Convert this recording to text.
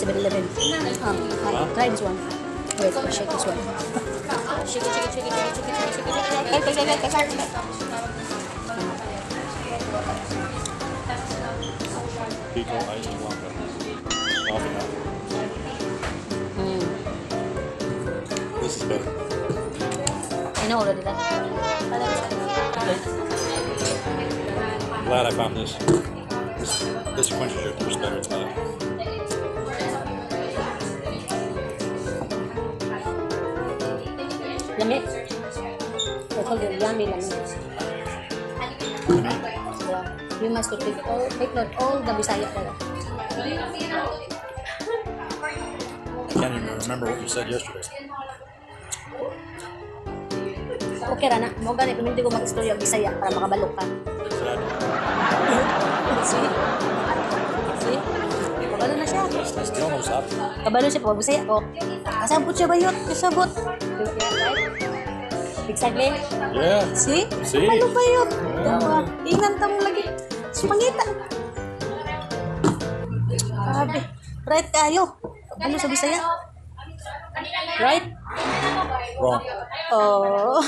the 7-Eleven. Try this one. Wait, I'll shake this one. Shake it, shake it, shake it, shake it, shake it, shake it, shake it. Pico iced Wonka. Coffee now. This is better. I know already that. I'm glad I found this. This quenches your thirst better. It's better. Lami. I told you, yummy lami. Yeah. You must take note all the Bisaya pala. I can't even remember what you said yesterday. Okay ra na. Mo gani kung hindi ko mag-istorya og Bisaya para makabalo ka. See? See? Kabalo na siya. Still no sabi. Kabalo siya pag Bisaya ko. Kasabot siya bayot, kasabot. Exactly. Yeah. See? See? Ano bayot? Dawa. Ingan ta mo lagi. Sumangita. Grabe. Right kayo. Kabalo sa Bisaya. Right? Wrong. Oh.